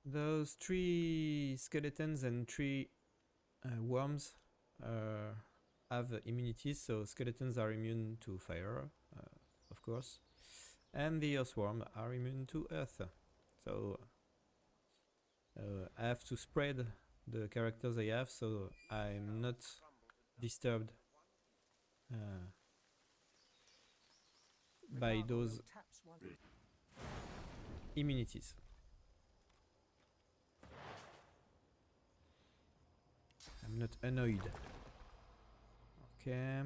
Those 3 skeletons and 3 worms have immunities, so skeletons are immune to fire, of course, and the earthworm are immune to earth. So I have to spread the characters I have so I'm not disturbed by those immunities. I'm not annoyed. Okay.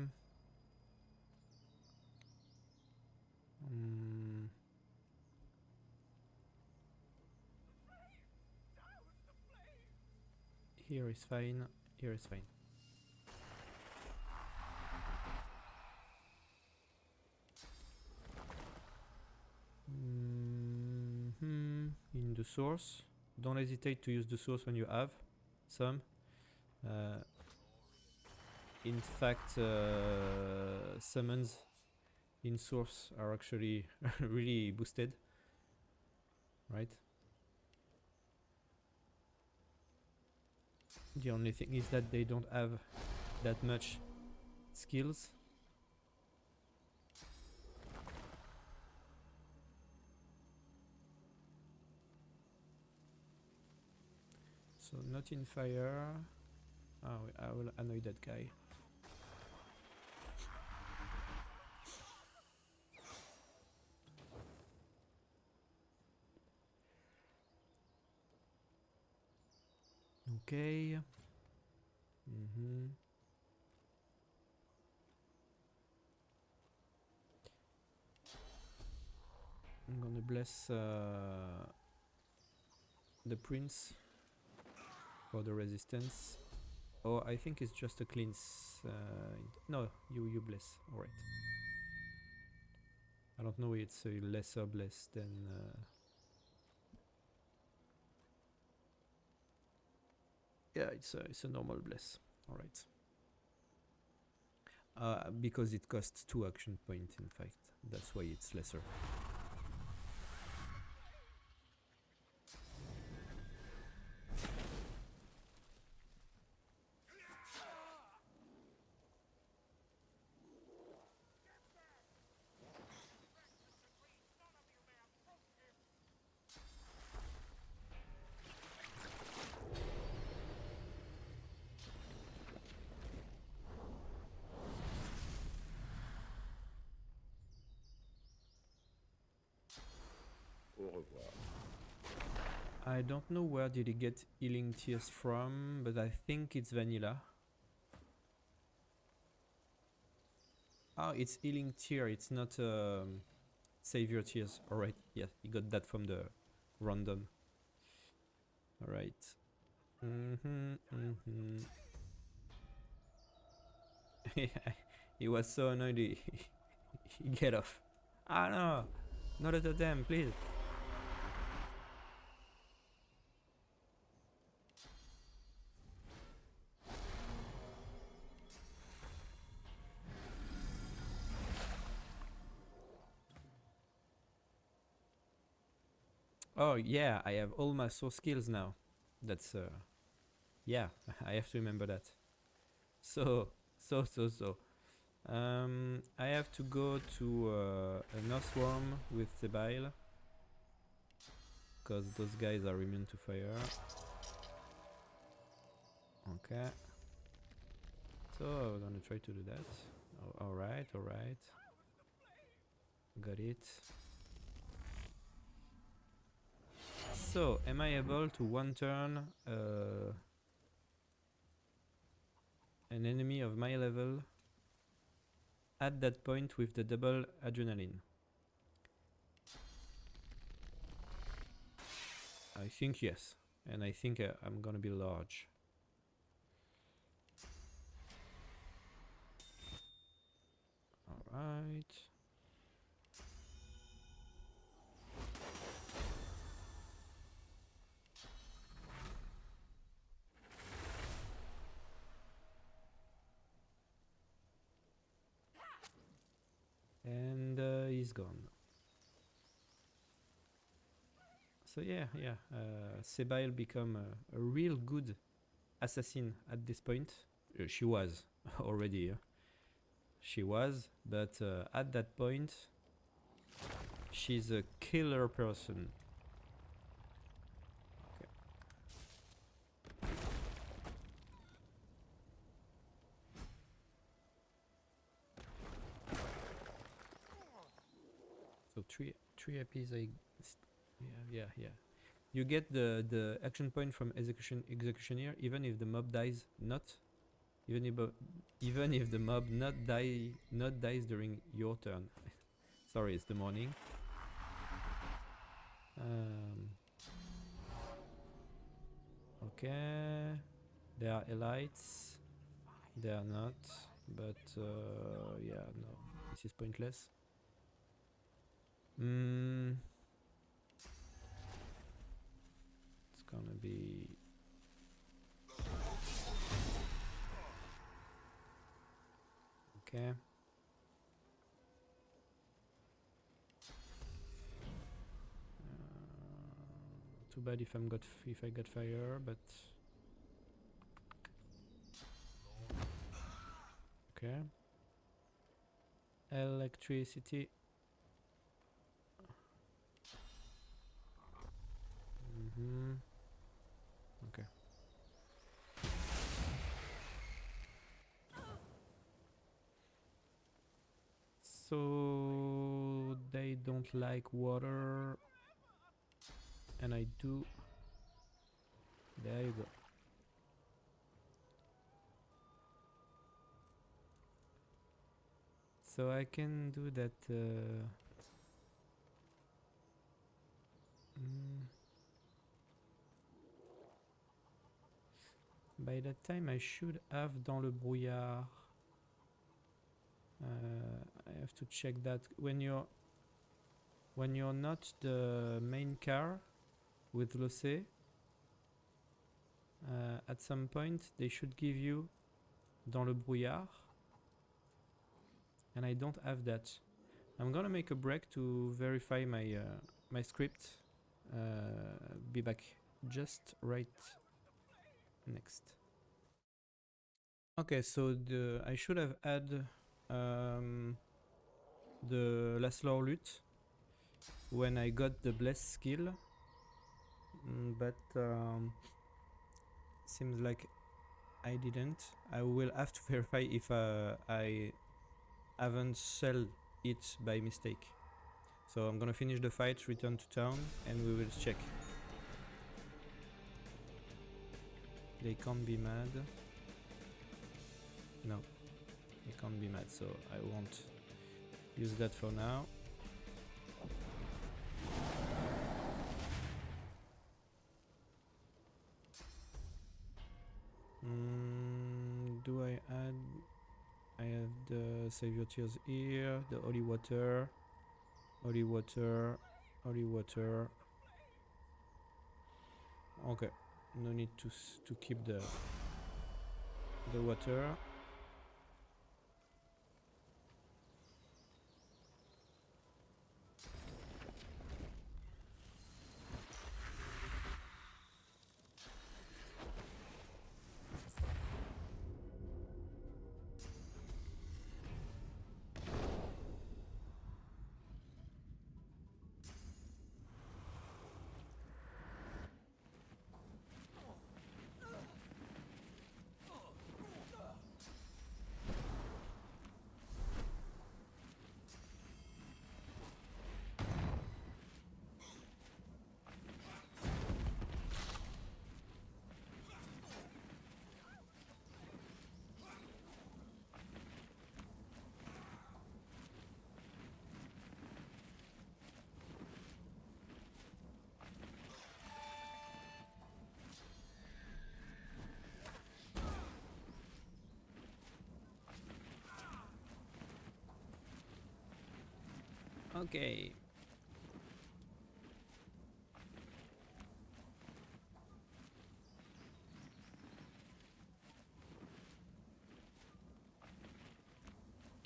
Here is fine. Here is fine. In the source, don't hesitate to use the source when you have some. In fact, summons in source are actually really boosted, right? The only thing is that they don't have that much skills. So not in fire. Oh, I will annoy that guy. Okay. I'm gonna bless the prince for the resistance. Oh, I think it's just a cleanse. No, you bless. Alright. I don't know, it's a lesser bless than... yeah, it's a normal bless. Alright. Because it costs 2 action points, in fact. That's why it's lesser. Au revoir. I don't know where did he get healing tears from, but I think it's vanilla. Oh, it's healing tear, it's not savior tears. Alright, yeah, he got that from the random. Alright. He was so annoyed he get off. Ah no! Not at them, please! Oh yeah, I have all my source skills now. That's yeah, I have to remember that. So. I have to go to an earthworm with the bile, because those guys are immune to fire. Okay. So we're gonna try to do that. Oh, alright. Got it. So, am I able to one turn an enemy of my level at that point with the double adrenaline? I think yes. And I think I'm gonna be large. Alright. And he's gone. So yeah, Sebail become a real good assassin at this point. She was already. She was, but at that point, she's a killer person. Okay. So three APs. Yeah. You get the action point from executioner even if the mob dies not. Even if the mob not dies during your turn. Sorry, it's the morning. Okay, they are elites. They are not, but yeah, no, this is pointless. It's gonna be. Okay. Too bad if I got fire, but okay. Electricity. Okay. So they don't like water, and I do. There you go. So I can do that. By that time, I should have dans le brouillard. I have to check that when you're not the main car with Losse. At some point, they should give you dans le brouillard, and I don't have that. I'm gonna make a break to verify my my script. Be back just right next. Okay, so I should have had the Lasslor Lute when I got the Bless skill, but seems like I didn't. I will have to verify if I haven't sold it by mistake. So I'm gonna finish the fight, return to town, and we will check. They can't be mad. No, they can't be mad, so I won't use that for now. Do I add? I have the Save Your Tears here, the Holy Water, Holy Water, Holy Water. Okay, no need to keep the water. Okay.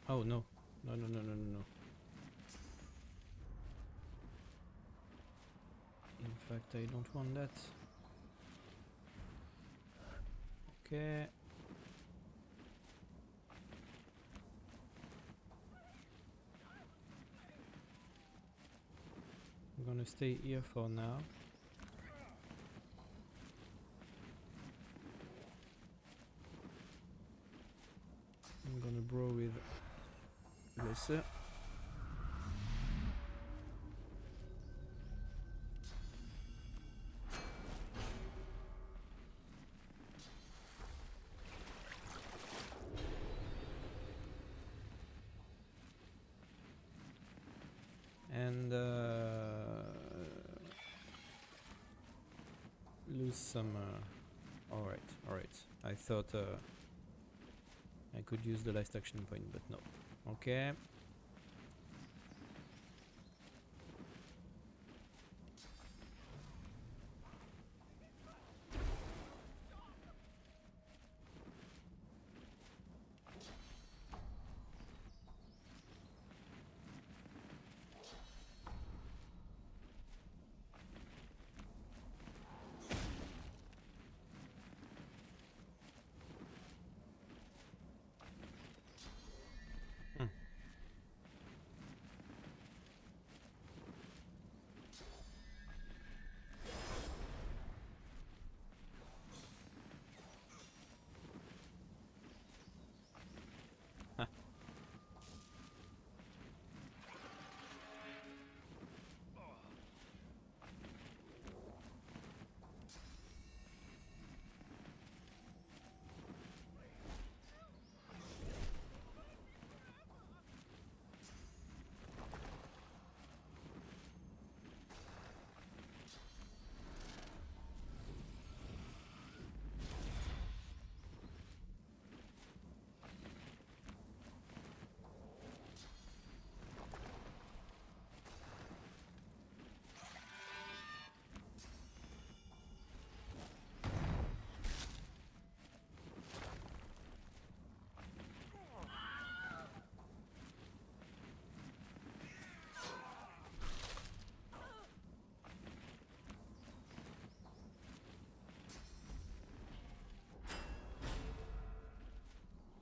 Oh no. No. In fact, I don't want that. Okay. I'm gonna stay here for now. I'm gonna brawl with Lesser. And lose some. Alright. I thought I could use the last action point, but no. Okay.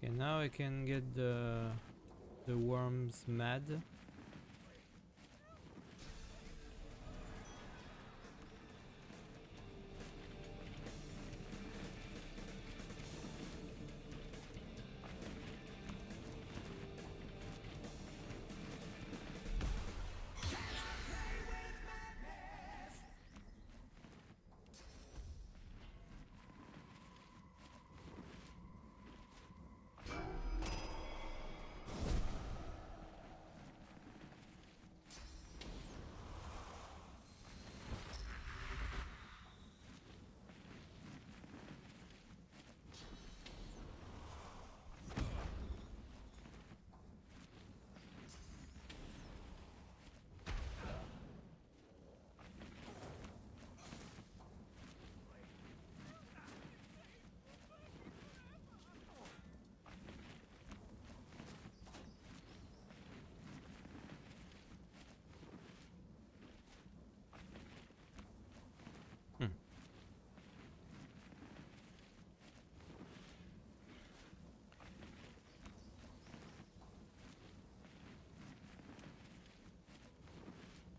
Okay, now I can get the worms mad.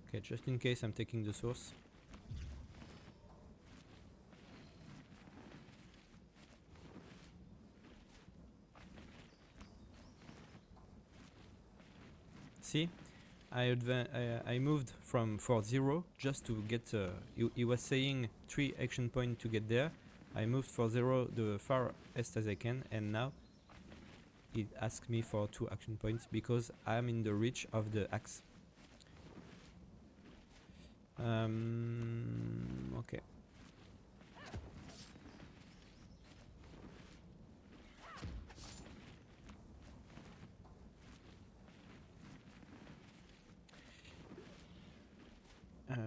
Okay, just in case I'm taking the source. See, I moved from for 0 just to get. He was saying 3 action points to get there. I moved for 0 the farthest as I can, and now it asks me for 2 action points because I'm in the reach of the axe. Okay.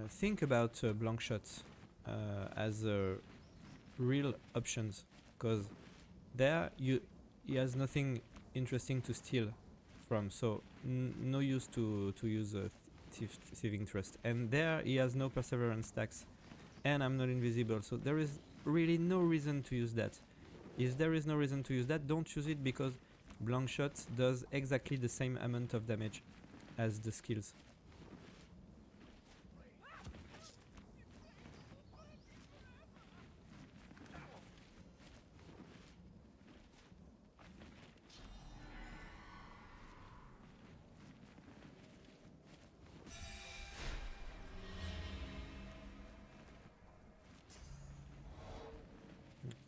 Think about blank shots as real options, because there he has nothing interesting to steal from, so no use to use thieving thrust, and there he has no perseverance stacks, and I'm not invisible, so there is really no reason to use that. If there is no reason to use that, don't use it, because blank shot does exactly the same amount of damage as the skills.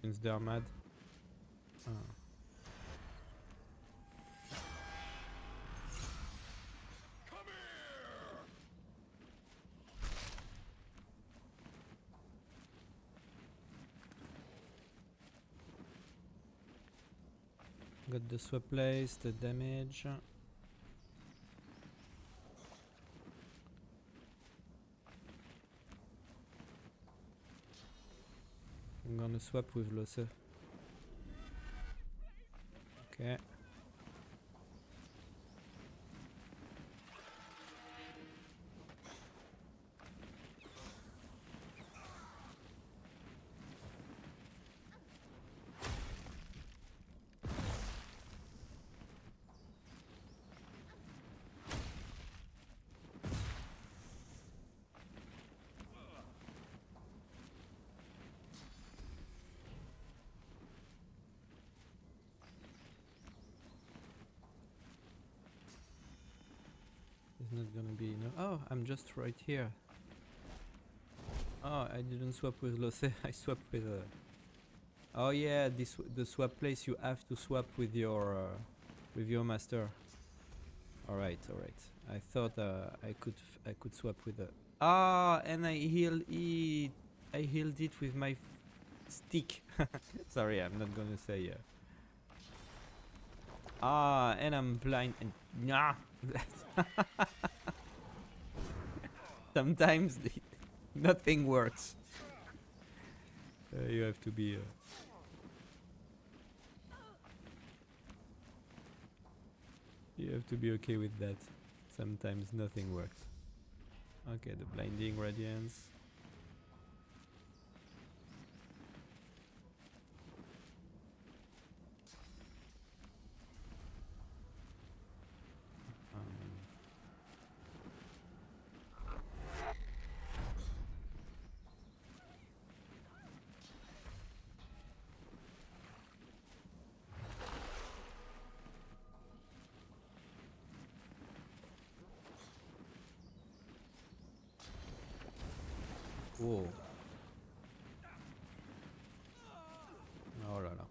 Since they're mad. Got the swap place, the damage. I'm gonna swap with Losse. Okay. It's not gonna be enough. Oh, I'm just right here. Oh, I didn't swap with Losse. I swapped with. Oh yeah, the swap place you have to swap with your master. All right, all right. I thought I could swap with the. Ah, and I healed it. I healed it with my stick. Sorry, I'm not gonna say. Ah, and I'm blind and nah. Sometimes nothing works. You have to be. You have to be okay with that. Sometimes nothing works. Okay, the blinding radiance. Whoa. Oh là là.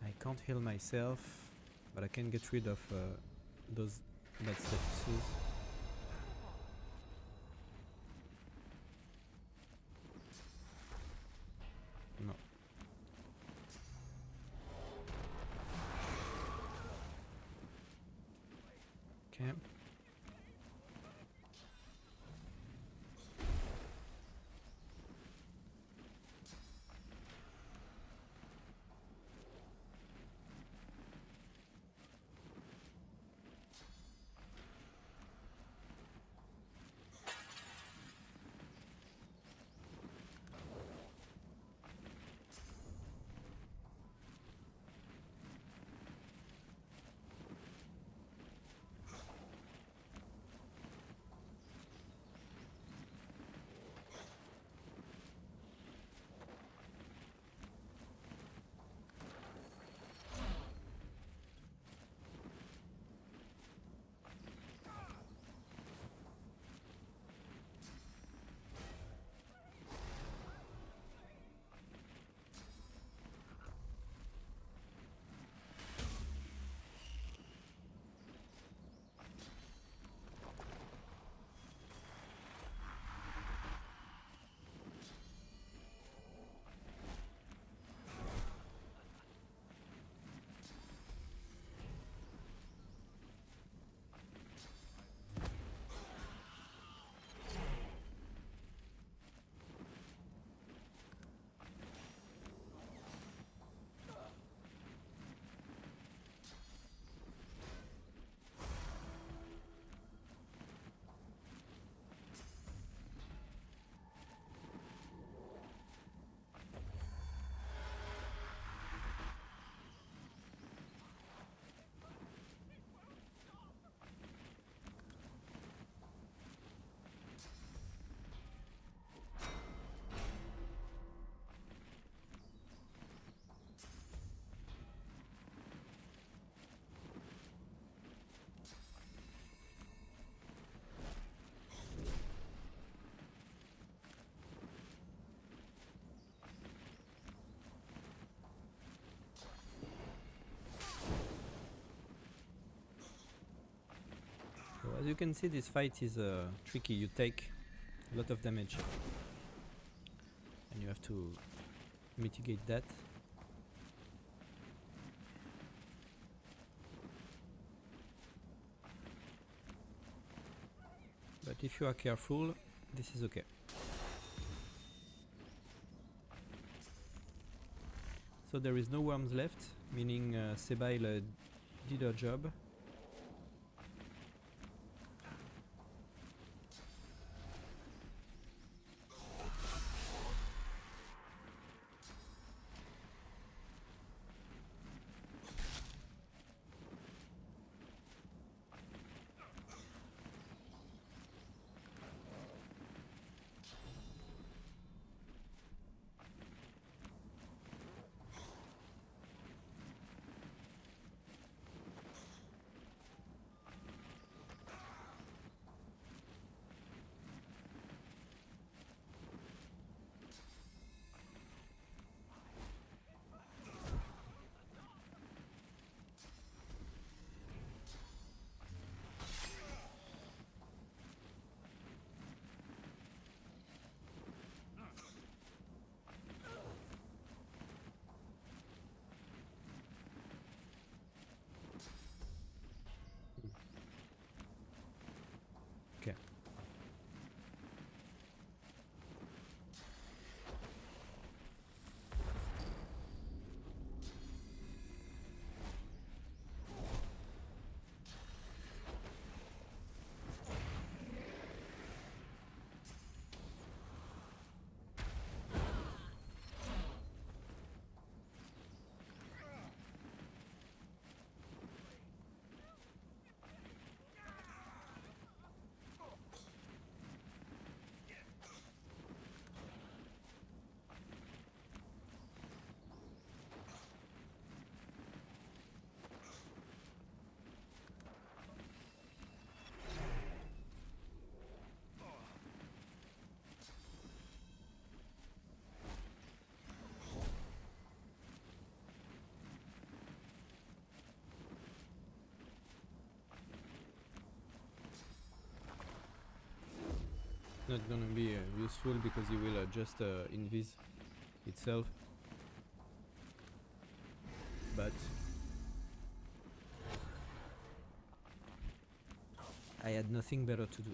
I can't heal myself, but I can get rid of those bad statuses. No. Okay. As you can see, this fight is tricky. You take a lot of damage and you have to mitigate that. But if you are careful, this is okay. So there is no worms left, meaning Sebail did her job. Okay. Not gonna be useful because he will just invis itself, but I had nothing better to do.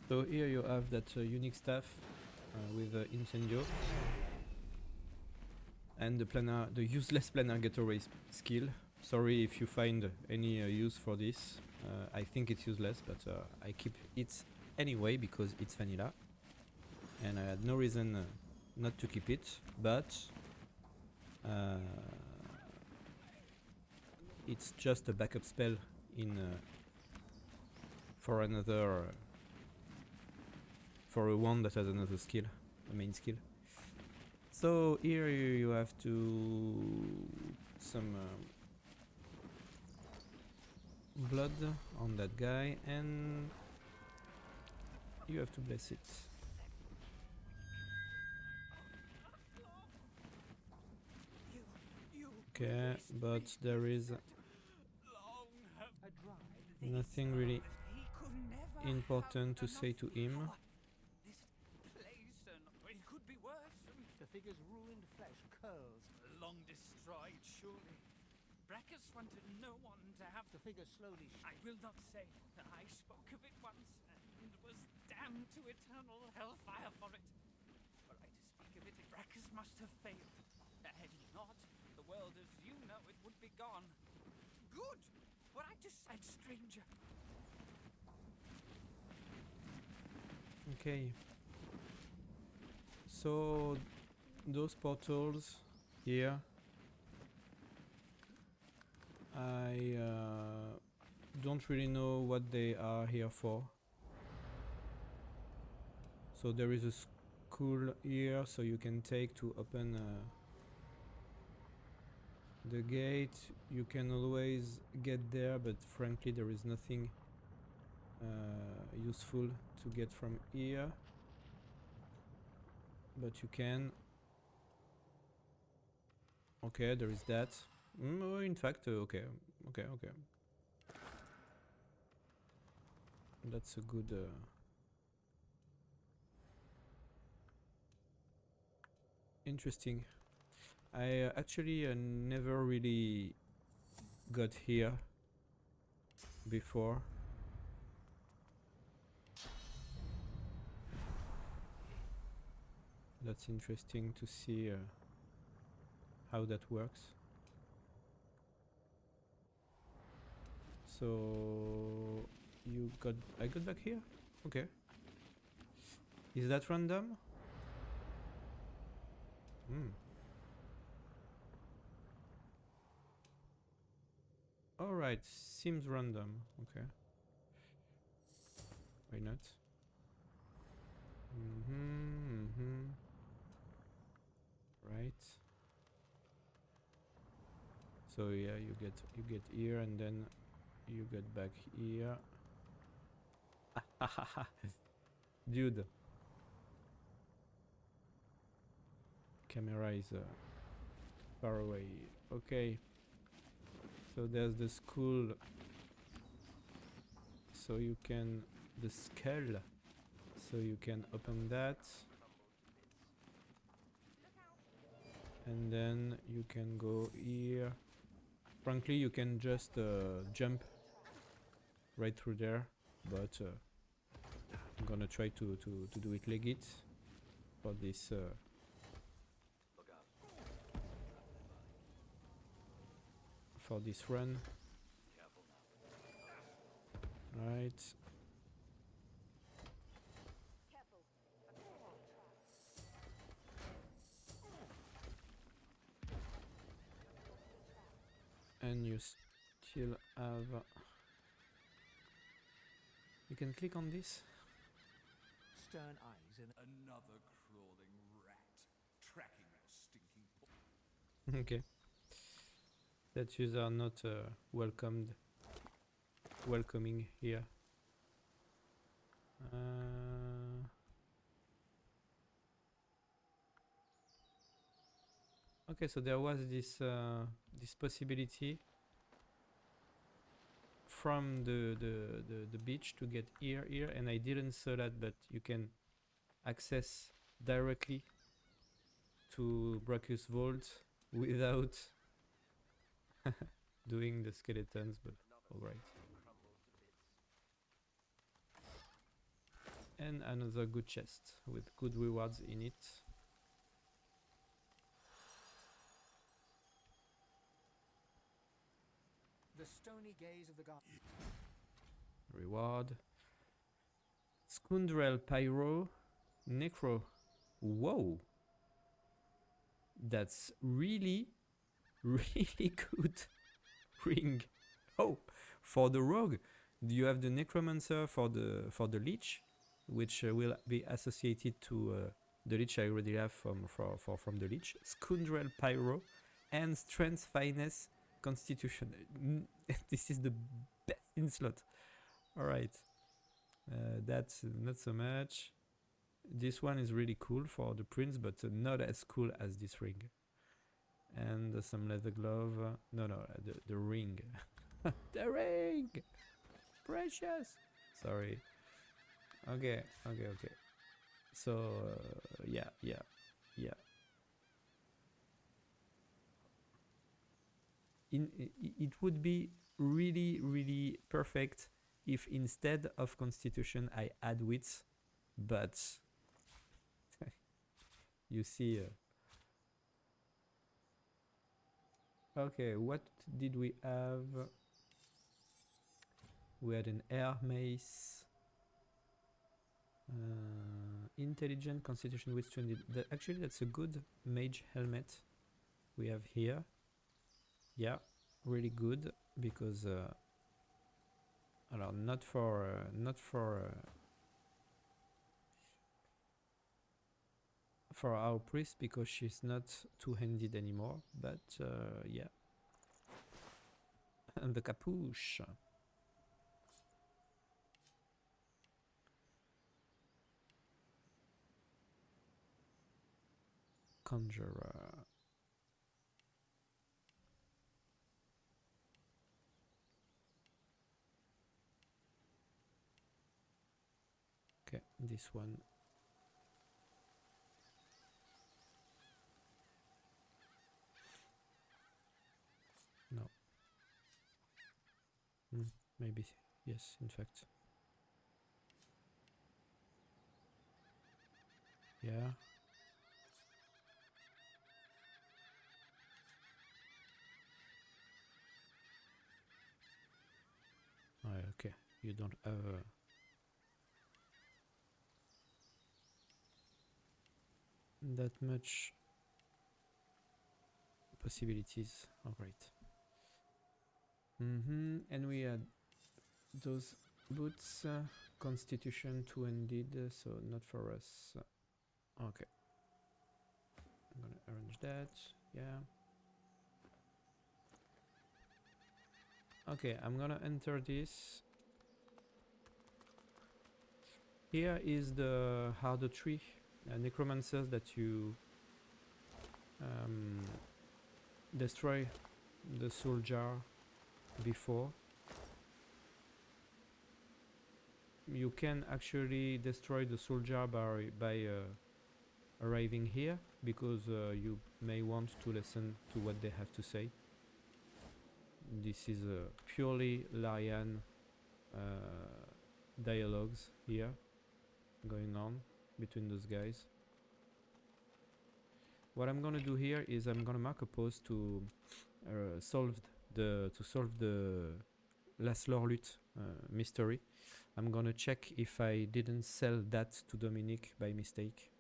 So here you have that unique staff with Incendio and the useless planar getaway skill. Sorry if you find any use for this. I think it's useless, but I keep it anyway because it's vanilla, and I had no reason not to keep it. But it's just a backup spell in for another. For a wand that has another skill, a main skill. So here you have to some blood on that guy, and you have to bless it. Okay, but there is nothing really important to say to him. Figure's ruined flesh curls. Long destroyed, surely. Brachus wanted no one to have The figure slowly I will not say. I spoke of it once and was damned to eternal hellfire for it. Were I to speak of it, Brachus must have failed. Had he not, the world as you know it would be gone. Good! Were I to said stranger. Okay. So those portals here, I don't really know what they are here for. So there is a school here, so you can take to open the gate. You can always get there, but frankly there is nothing useful to get from here. But you can. Okay, there is that. Oh, in fact, okay. That's a good... interesting. I actually never really got here before. That's interesting to see how that works. So I got back here? Okay. Is that random? Alright, seems random. Okay. Why not? Right. So yeah, you get here and then you get back here. Dude. Camera is far away. Okay. So there's the school. So you can... the skull. So you can open that. And then you can go here. Frankly, you can just jump right through there. But I'm gonna try to do it legit for this run. Right. And you still have... you can click on this. Stern eyes and Another crawling rat tracking that stinking Okay. Statues are not welcoming here. Okay, so there was this this possibility from the beach to get here, and I didn't saw that, but you can access directly to Brachus Vault without doing the skeletons, but alright. And another good chest with good rewards in it. the stony gaze of the Gauntlet. Reward. Scoundrel Pyro Necro. Whoa! That's really good ring. Oh, for the rogue, you have the Necromancer for the Lich, which will be associated to the Lich I already have from the Lich. Scoundrel Pyro and Strength Finesse Constitution. This is the best in slot. All right. That's not so much. This one is really cool for the prince, but not as cool as this ring. And some leather glove. No, the ring. The ring! Precious! Sorry. Okay. So, yeah. It would be really perfect if instead of constitution I add wits, but you see. Okay, what did we have? We had an air mace, intelligent, constitution, wits 20. Actually, that's a good mage helmet we have here. Yeah, really good, because Alors, not for our priest, because she's not two-handed anymore, but yeah. And the capuche. Conjurer. Okay, this one. No. Maybe. Yes, in fact. Yeah. Oh, okay. You don't have that much possibilities. All right. And we had those boots, constitution two-handed, so not for us. Okay. I'm gonna arrange that. Yeah. Okay, I'm gonna enter this. Here is the harder tree, necromancers that you destroy the soul jar before. You can actually destroy the soul jar by arriving here, because you may want to listen to what they have to say. This is purely Larian dialogues here going on between those guys. What I'm gonna do here is I'm gonna mark a pause to solve the Laszlo Lute mystery. I'm gonna check if I didn't sell that to Dominic by mistake.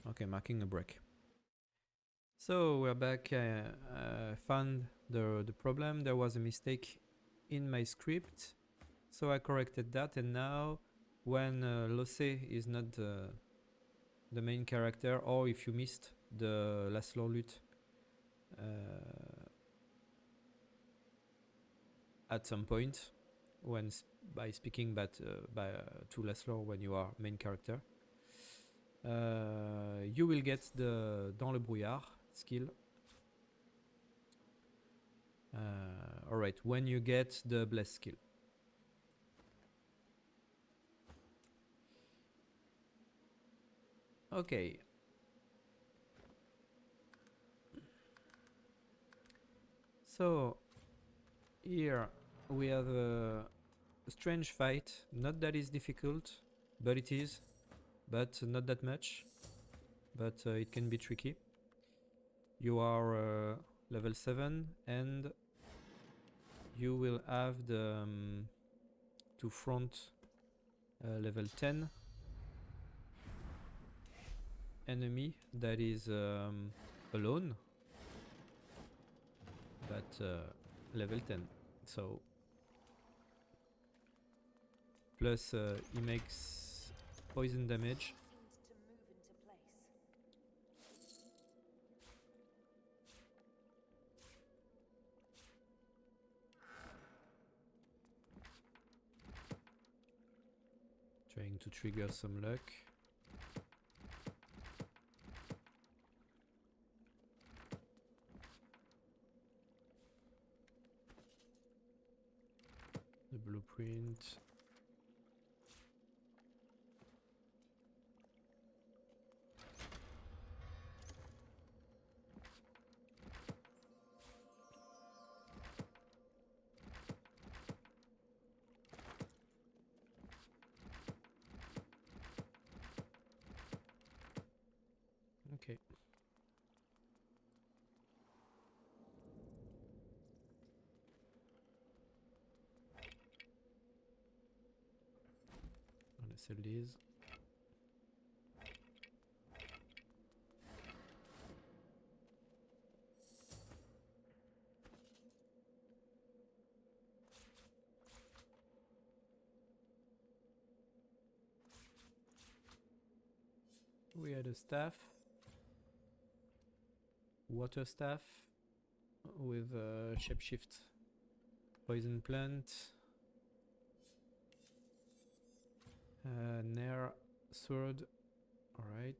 Okay, marking a break. So we're back. I found the problem. There was a mistake in my script, so I corrected that, and now when Losse is not the main character, or if you missed the Laszlo Lute at some point when by speaking to Laszlo when you are main character, you will get the Dans le brouillard skill. Alright, when you get the bless skill. Okay. So here we have a strange fight. Not that is difficult, but it is. But not that much. But it can be tricky. You are level 7 and you will have the to front level 10 enemy that is alone, but level 10. So plus he makes poison damage. Trying to trigger some luck. The blueprint. Okay. Gonna sell these. We had a staff, water staff with shapeshift, poison plant, nair sword. All right.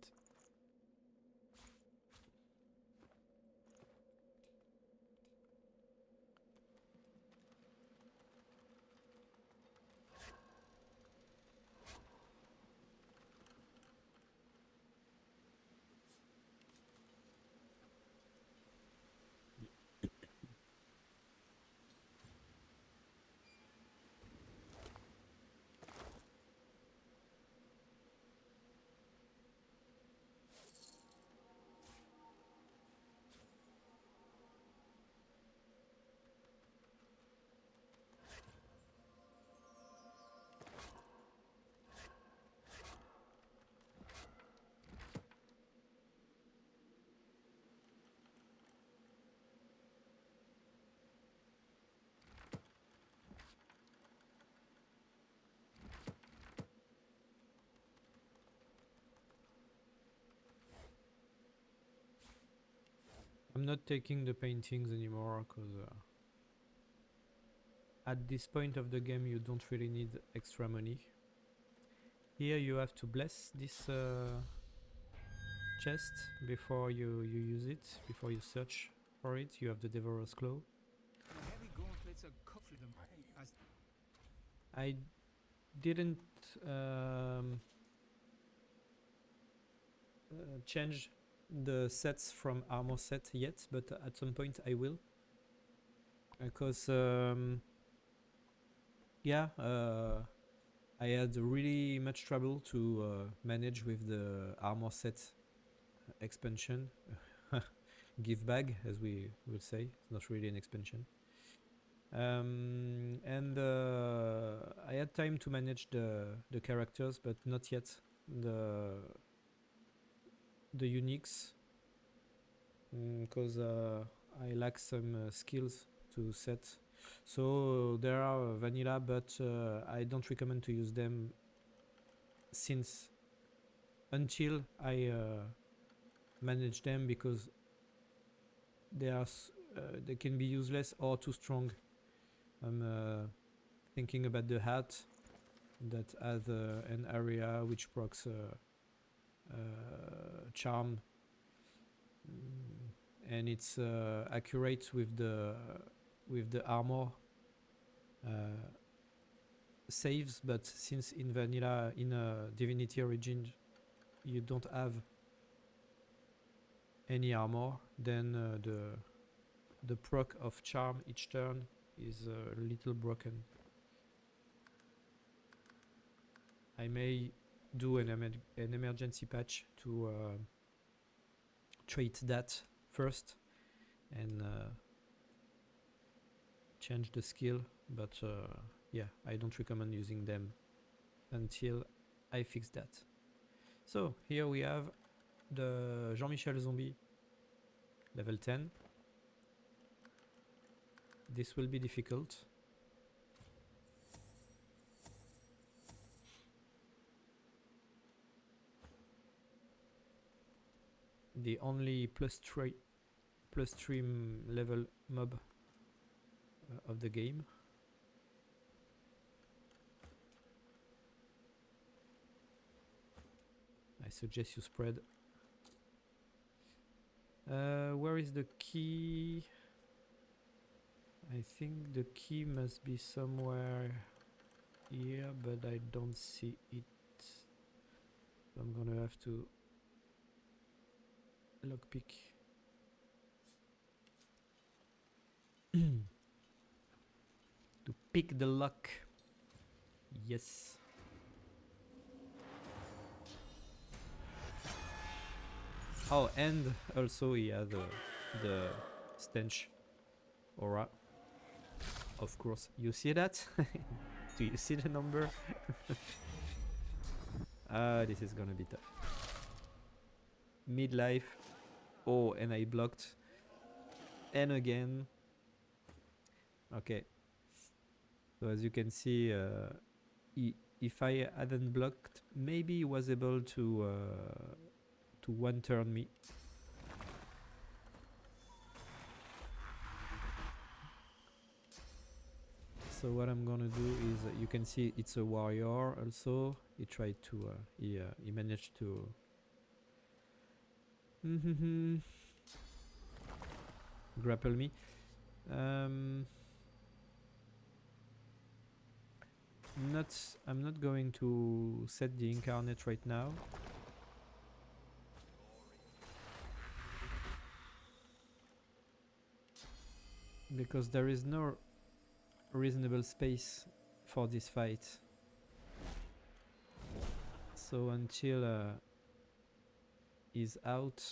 I'm not taking the paintings anymore because at this point of the game you don't really need extra money. Here you have to bless this chest before you use it, before you search for it. You have the Devourer's Claw. The heavy gauntlets are cut through them as I didn't change the sets from armor set yet, but at some point I will. Because yeah, I had really much trouble to manage with the armor set expansion. Give bag, as we will say. It's not really an expansion. And I had time to manage the characters, but not yet the uniques, because I lack some skills to set. So there are vanilla, but I don't recommend to use them since until I manage them, because they are they can be useless or too strong. I'm thinking about the hat that has an area which procs charm, and it's accurate with the armor saves, but since in vanilla, in Divinity Origin, you don't have any armor, then the proc of charm each turn is a little broken. I may do an emergency patch to treat that first and change the skill, but yeah, I don't recommend using them until I fix that. So here we have the Jean-Michel Zombie level 10. This will be difficult. The only plus 3 level mob of the game. I suggest you spread. Where is the key? I think the key must be somewhere here, but I don't see it. So I'm gonna have to lockpick. To pick the lock. Yes. Oh, and also he had the stench aura. Of course, you see that? Do you see the number? This is gonna be tough. Midlife. Oh, and I blocked. And again. Okay. So as you can see, if I hadn't blocked, maybe he was able to to one turn me. So what I'm gonna do is, you can see it's a warrior also. He tried to, he managed to grapple me. I'm not going to set the incarnate right now. Because there is no reasonable space for this fight. So until he's out,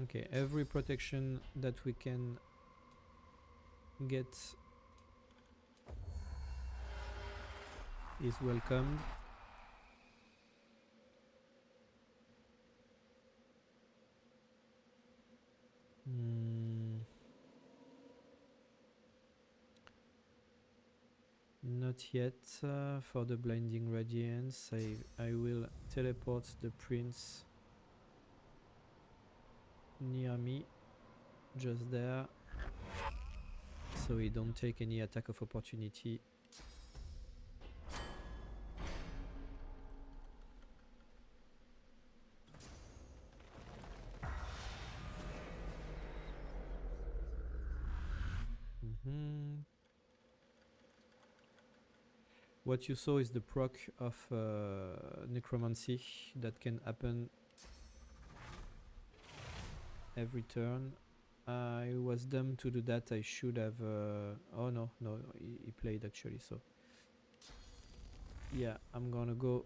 okay, every protection that we can get is welcomed. Not yet for the blinding radiance. I will teleport the prince near me, just there, so he don't take any attack of opportunity. What you saw is the proc of necromancy that can happen every turn. I was dumb to do that. I should have oh no, he played actually, so yeah, I'm gonna go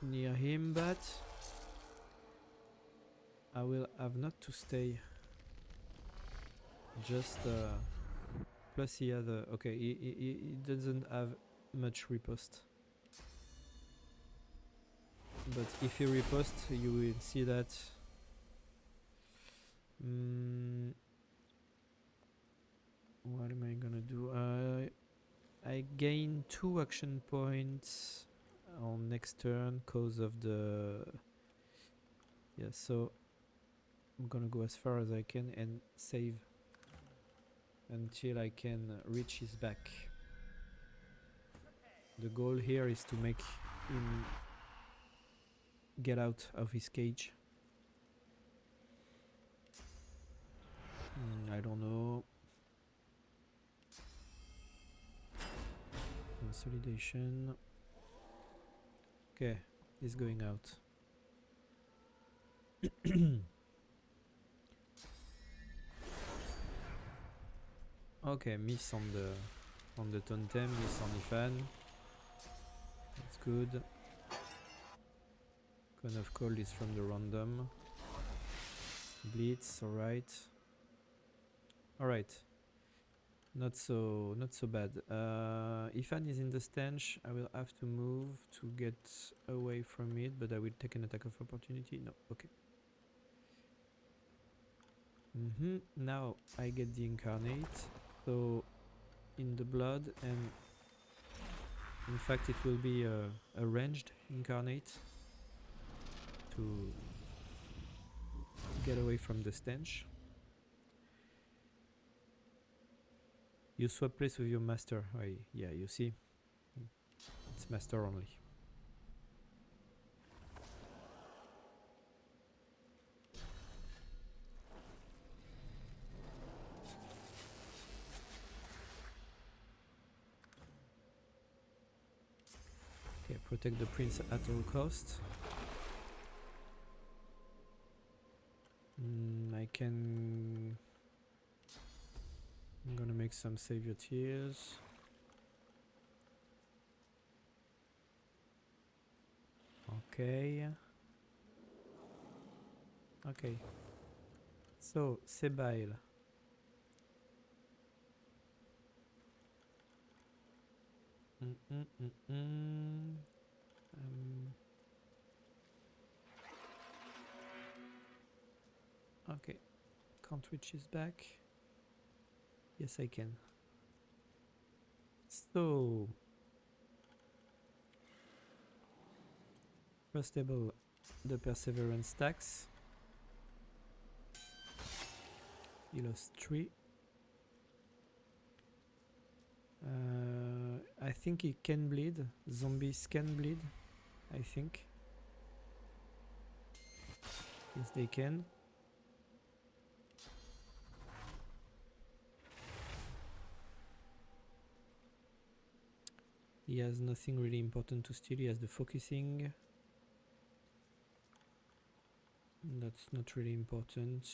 near him, but I will have not to stay. Just plus he has okay, he doesn't have much riposte, but if he riposte, you will see that what am I gonna do? I gain 2 action points on next turn cause of the so I'm gonna go as far as I can and save until I can reach his back. The goal here is to make him get out of his cage. I don't know. Consolidation. Okay, he's going out. Okay, miss on the totem, miss on Ifan. That's good. Cone of Cold is from the random. Blitz, alright. Alright. Not so bad. Ifan is in the stench. I will have to move to get away from it, but I will take an attack of opportunity. No, okay. Now I get the incarnate. So in the blood, and in fact it will be a ranged incarnate to get away from the stench. You swap place with your master. Yeah, you see, it's master only. Okay, protect the prince at all cost. I'm gonna make some savior tears. Okay. Okay. So, Sebail. Okay, can't reach his back. Yes, I can. So, first table, the Perseverance tax. He lost 3. I think he can bleed. Zombies can bleed, I think. Yes, they can. He has nothing really important to steal. He has the focusing. That's not really important.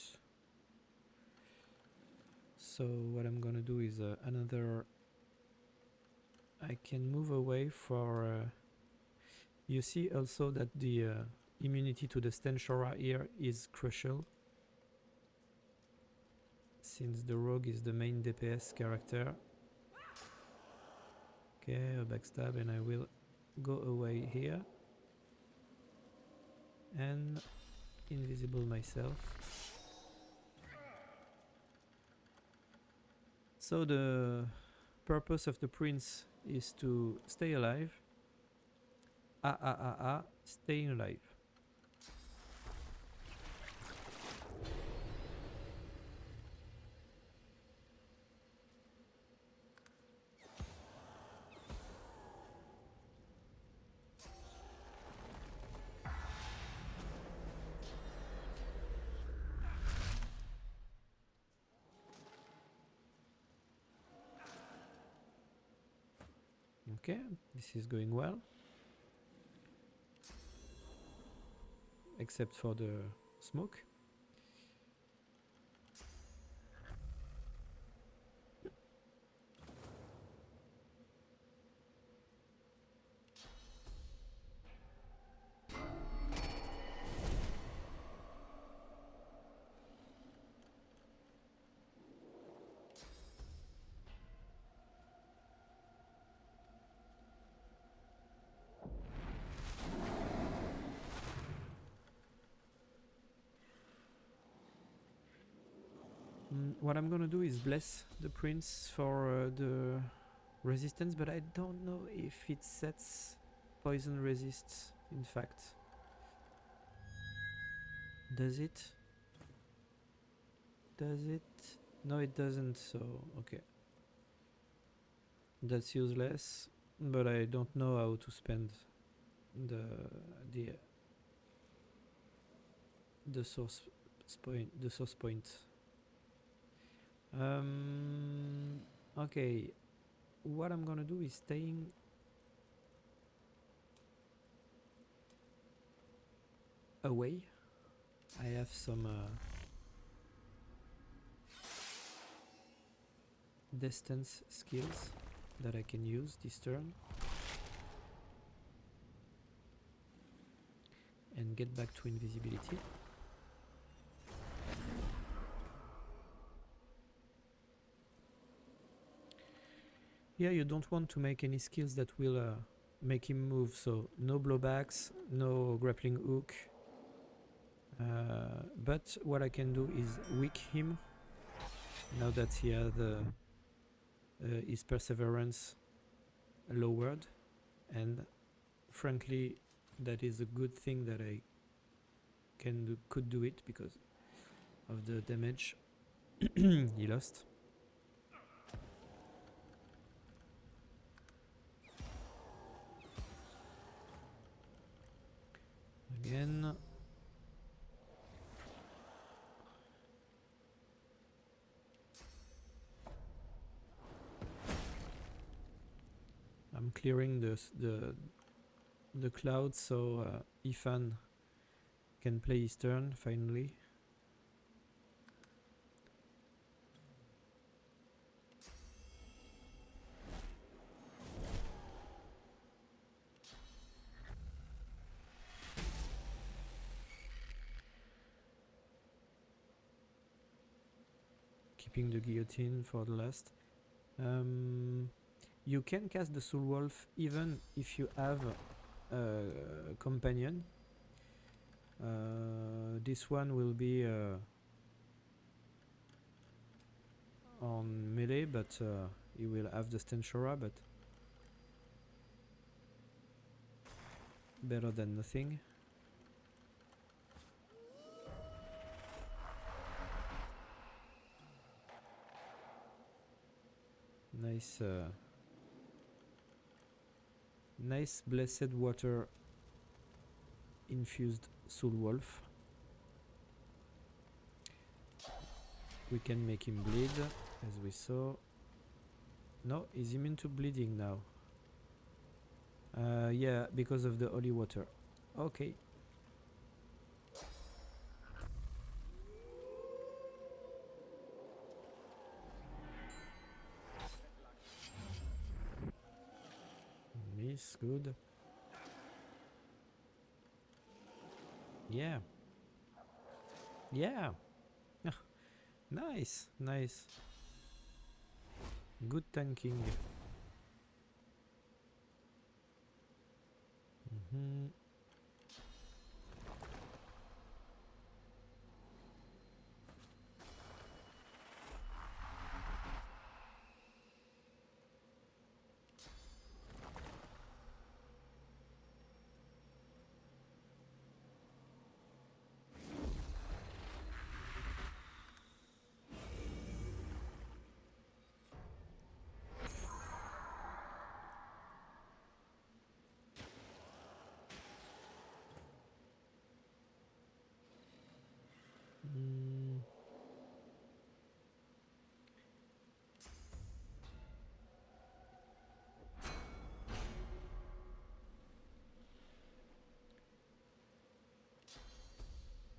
So what I'm gonna do is another... I can move away for... you see also that the immunity to the stench aura here is crucial, since the rogue is the main DPS character. Okay, a backstab, and I will go away here and invisible myself. So the purpose of the prince is to stay alive. Staying alive. Okay, this is going well. Except for the smoke. What I'm gonna do is bless the prince for the resistance, but I don't know if it sets poison resists, in fact. Does it? Does it? No, it doesn't, so okay. That's useless, but I don't know how to spend the source point. Okay, what I'm gonna do is staying away. I have some distance skills that I can use this turn and get back to invisibility. Yeah, you don't want to make any skills that will make him move, so no blowbacks, no grappling hook. But what I can do is weak him now that he has his perseverance lowered, and frankly that is a good thing that I could do it because of the damage he lost. Again. I'm clearing the clouds so Ethan can play his turn finally. Keeping the guillotine for the last. You can cast the Soul Wolf even if you have a companion. This one will be on melee, but he will have the Stenchora, but better than nothing. Nice blessed water infused Soul Wolf. We can make him bleed, as we saw. No, he's immune to bleeding now. Yeah, because of the holy water. Okay. Miss, good. Yeah. Yeah. Nice, nice. Good tanking.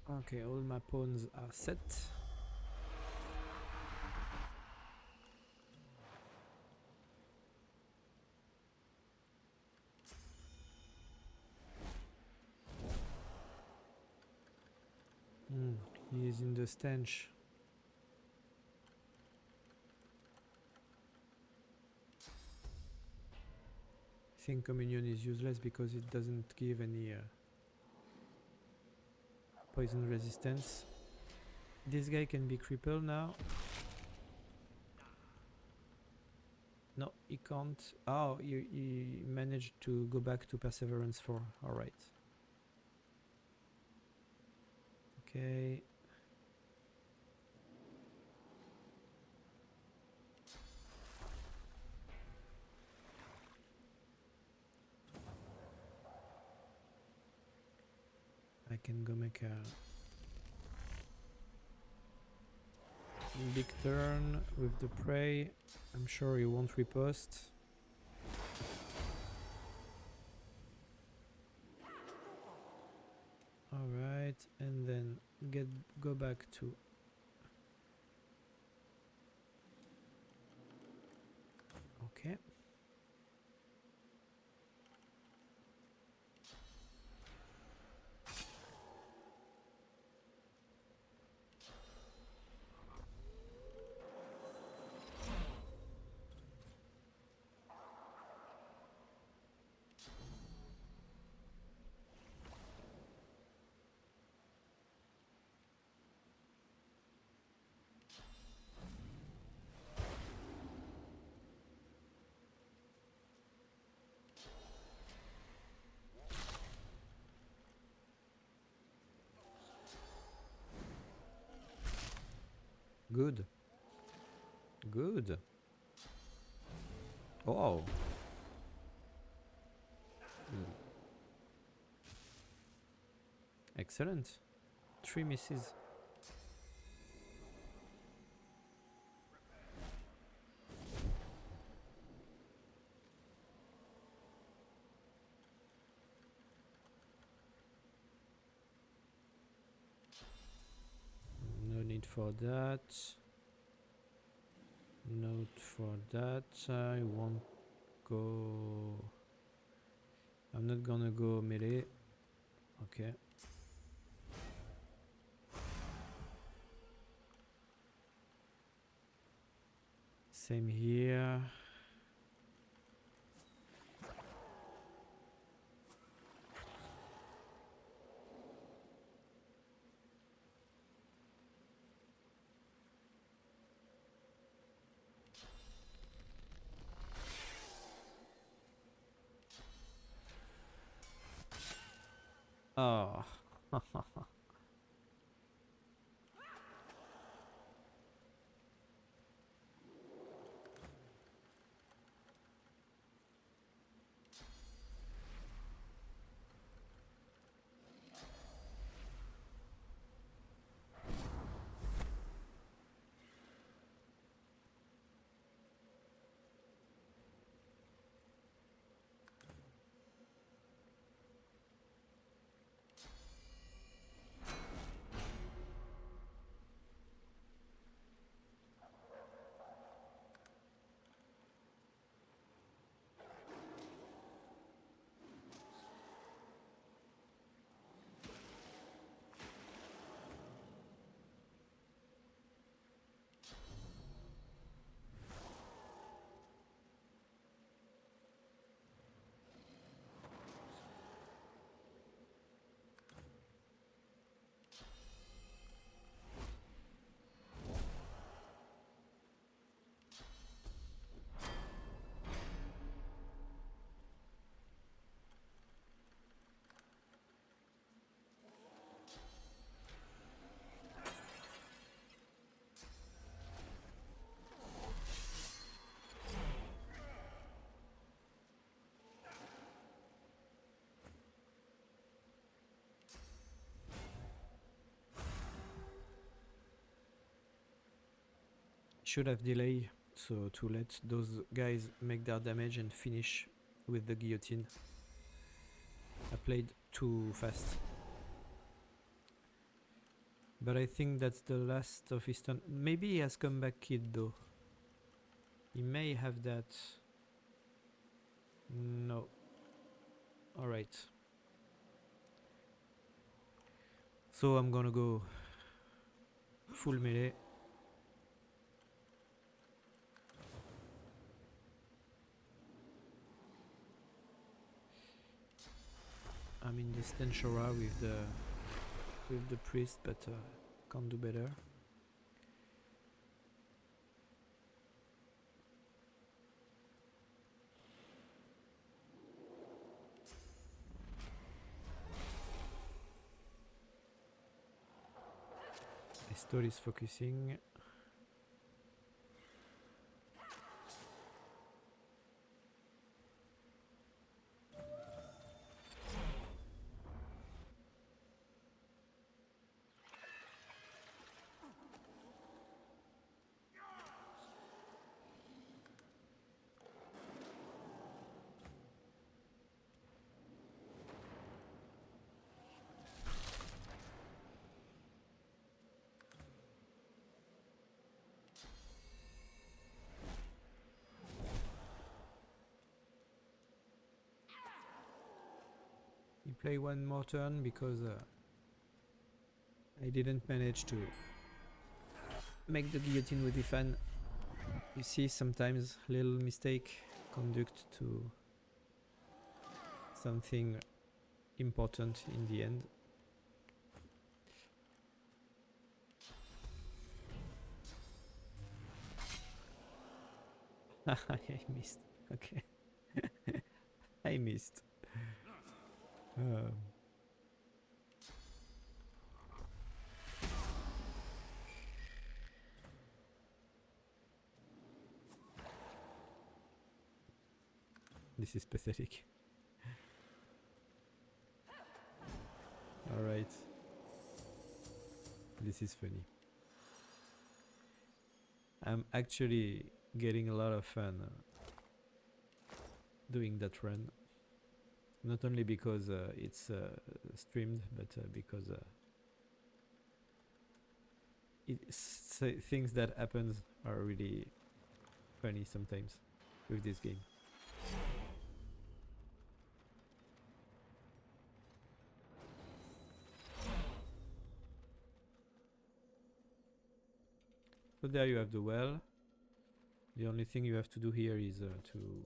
Okay, all my pawns are set. He is in the stench. I think Communion is useless because it doesn't give any poison resistance. This guy can be crippled now. No, he can't. Oh, he managed to go back to Perseverance 4. Alright. Okay. I can go make a big turn with the prey. I'm sure he won't riposte. Alright, and then go back to okay. Good. Good. Oh. Excellent. 3 misses. No need for that. Note for that. I won't go. I'm not gonna go melee. Okay. Same here. Oh. Should have delay, so to let those guys make their damage and finish with the guillotine. I played too fast. But I think that's the last of his turn. Maybe he has comeback kid though. He may have that. No. Alright. So I'm gonna go full melee. I'm in the Stenshora with the priest, but can't do better. Estol is focusing. He play one more turn because I didn't manage to make the guillotine with the fan. You see, sometimes little mistake conduct to something important in the end. I missed. Okay. I missed. This is pathetic. Alright. This is funny. I'm actually getting a lot of fun doing that run. Not only because it's streamed, but because things that happens are really funny sometimes with this game. So there you have the well. The only thing you have to do here is to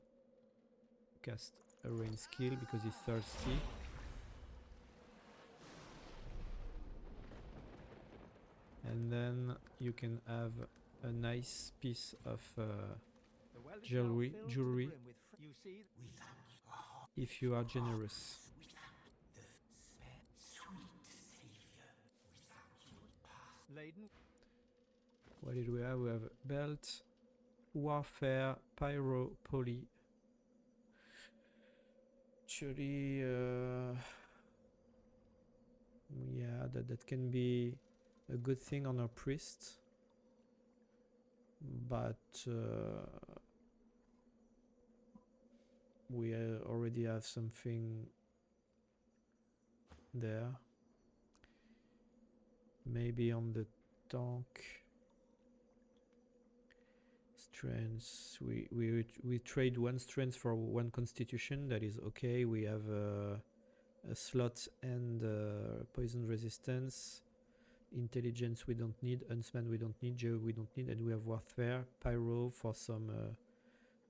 cast a rain skill because he's thirsty. And then you can have a nice piece of jewelry if you are generous. laden. What did we have? We have belt, warfare, pyro, poly. Actually, yeah, that can be a good thing on our priest, but we already have something there. Maybe on the tank strengths, we trade one strength for one constitution. That is okay. We have a slot and poison resistance. Intelligence we don't need. Huntsman we don't need. Geo we don't need. And we have warfare, pyro for some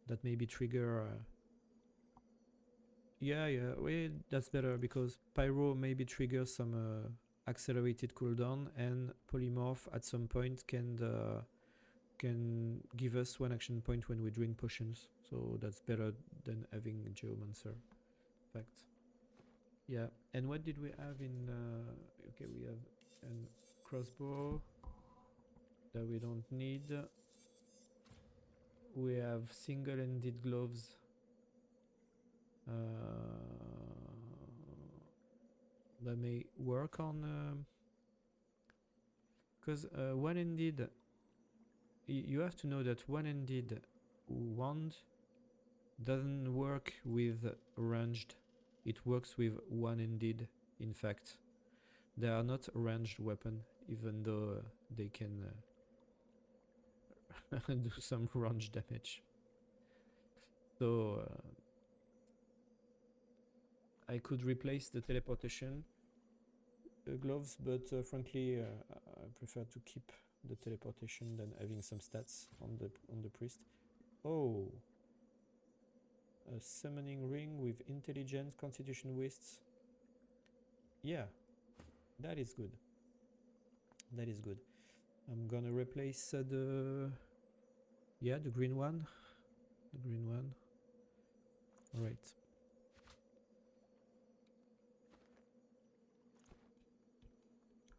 that maybe trigger. Yeah, that's better because pyro maybe triggers some accelerated cooldown, and polymorph at some point can give us one action point when we drink potions. So that's better than having Geomancer. Fact. Yeah, and what did we have in? Okay, we have a crossbow that we don't need. We have single-handed gloves. That may work on because one-handed, you have to know that one-handed wand doesn't work with ranged. It works with one-handed. In fact, they are not a ranged weapon, even though they can do some range damage. So I could replace the teleportation gloves, but frankly, I prefer to keep the teleportation than having some stats on the priest. Oh, a summoning ring with intelligence, constitution wastes. Yeah, that is good. That is good. I'm gonna replace the green one. The green one. All right.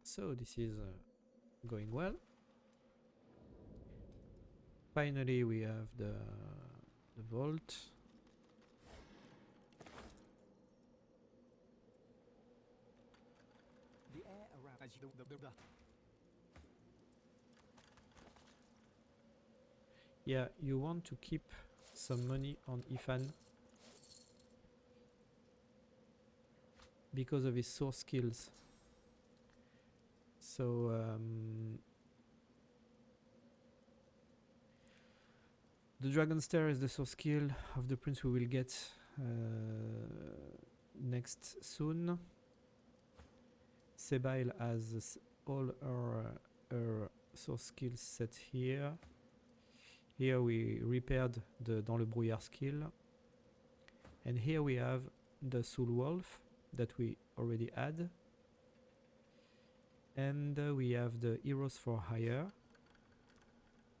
So this is going well. Finally, we have the vault. The air around as you the Yeah, you want to keep some money on Ifan because of his source skills. So the Dragon Stair is the source skill of the prince we will get next soon. Sebail has all our source skills set here. Here we repaired the Dans le Brouillard skill. And here we have the Soul Wolf that we already had. And we have the Heroes for Hire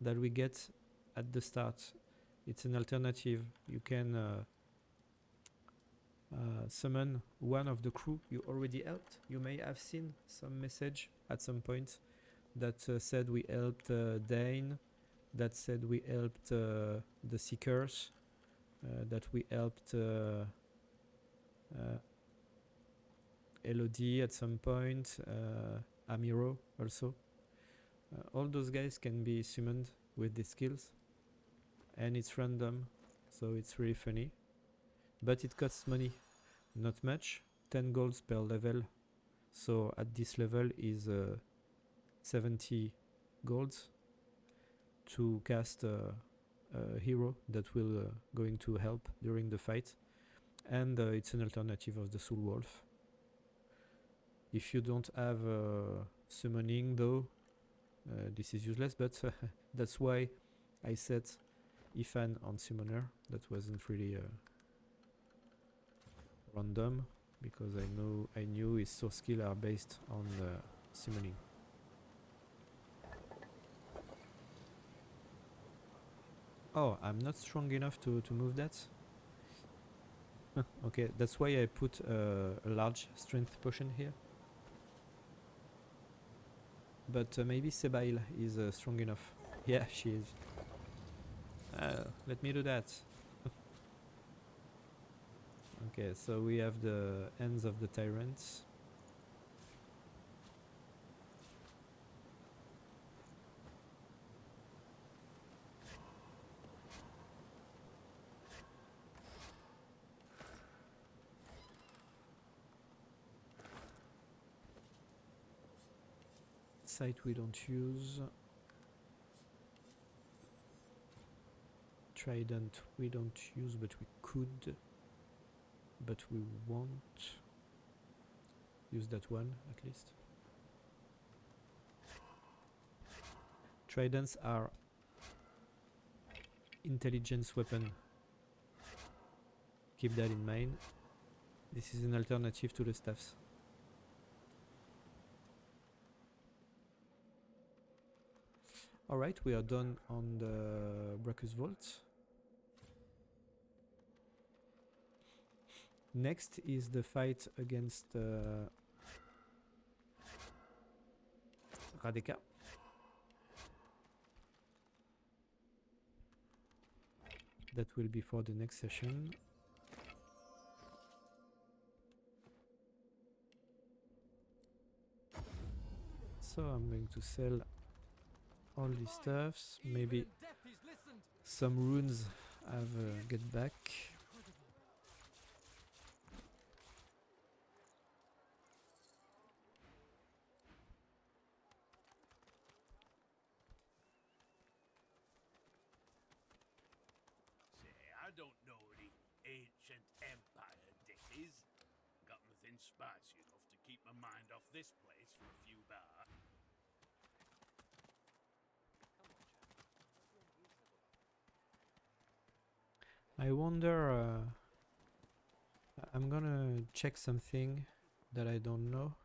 that we get at the start. It's an alternative. You can summon one of the crew you already helped. You may have seen some message at some point that said we helped Dane, that said we helped the Seekers, that we helped Elodie at some point, Amiro also. All those guys can be summoned with these skills, and it's random, so it's really funny. But it costs money, not much, 10 golds per level. So at this level is 70 golds to cast a hero that will going to help during the fight, and it's an alternative of the Soul Wolf. If you don't have summoning though, this is useless, but that's why I set Ifan on Summoner. That wasn't really random, because I knew his source skill are based on summoning. Oh, I'm not strong enough to move that? Okay, that's why I put a large strength potion here. but maybe Sebail is strong enough. Yeah, she is. Let me do that. Okay, so we have the ends of the tyrants. Sight we don't use. Trident we don't use, but we could. But we won't use that one, at least. Tridents are intelligence weapon. Keep that in mind. This is an alternative to the staffs. Alright, we are done on the Brachus Vault. Next is the fight against Radeka. That will be for the next session. So I'm going to sell all these stuffs. Maybe some runes have get back. I don't know the ancient empire dishes. Got nothing spicy enough to keep my mind off this place for a few bar. I wonder. I'm gonna check something that I don't know.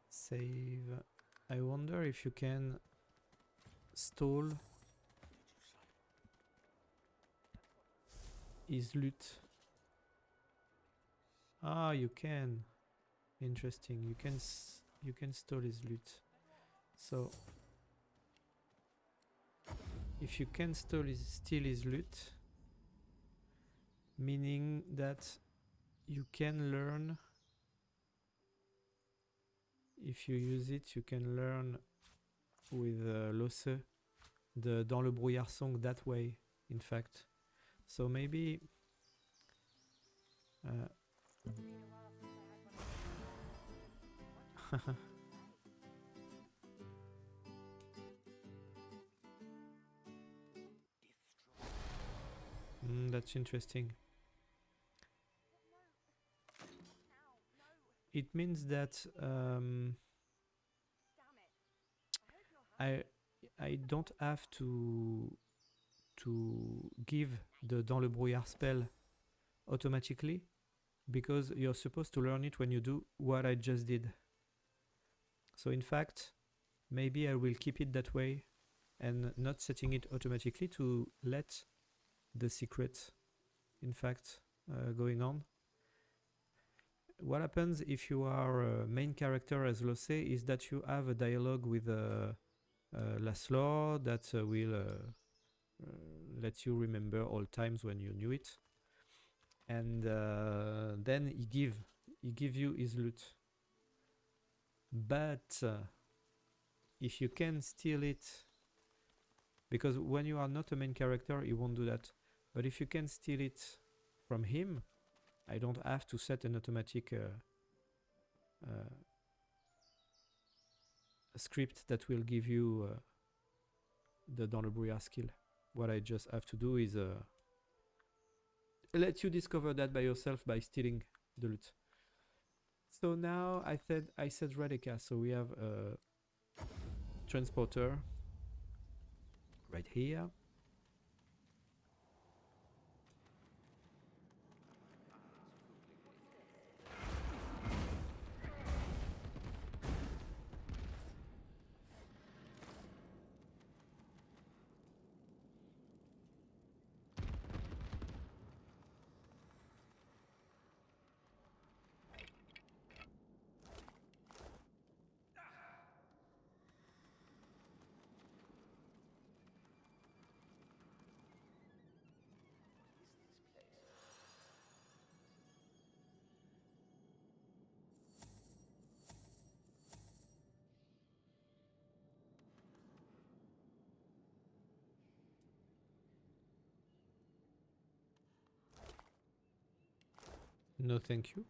Save. I wonder if you can stall his loot. Ah, you can. Interesting. You can stall his loot. So if you can steal his loot, meaning that you can learn. If you use it, you can learn with Losse the Dans le brouillard song that way. In fact, so maybe. That's interesting. It means that I don't have to give the Dans le brouillard spell automatically, because you're supposed to learn it when you do what I just did. So in fact, maybe I will keep it that way and not setting it automatically to let the secret, in fact, going on. What happens if you are a main character as Losse is that you have a dialogue with Laszlo that will let you remember all times when you knew it, and then he give you his loot. But if you can steal it, because when you are not a main character, he won't do that. But if you can steal it from him, I don't have to set an automatic script that will give you the Dans le brouillard skill. What I just have to do is let you discover that by yourself by stealing the loot. So now I said Radeka, so we have a transporter right here. No, thank you.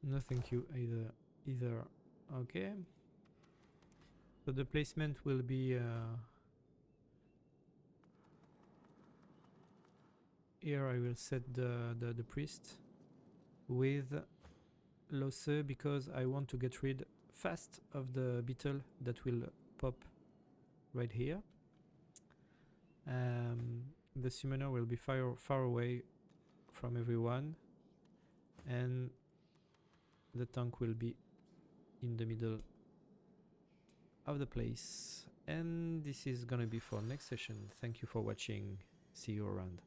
No, thank you either. Okay. So the placement will be here. I will set the priest with Losse because I want to get rid fast of the beetle that will pop right here. The summoner will be far away from everyone, and the tank will be in the middle of the place. And this is gonna be for next session. Thank you for watching. See you around.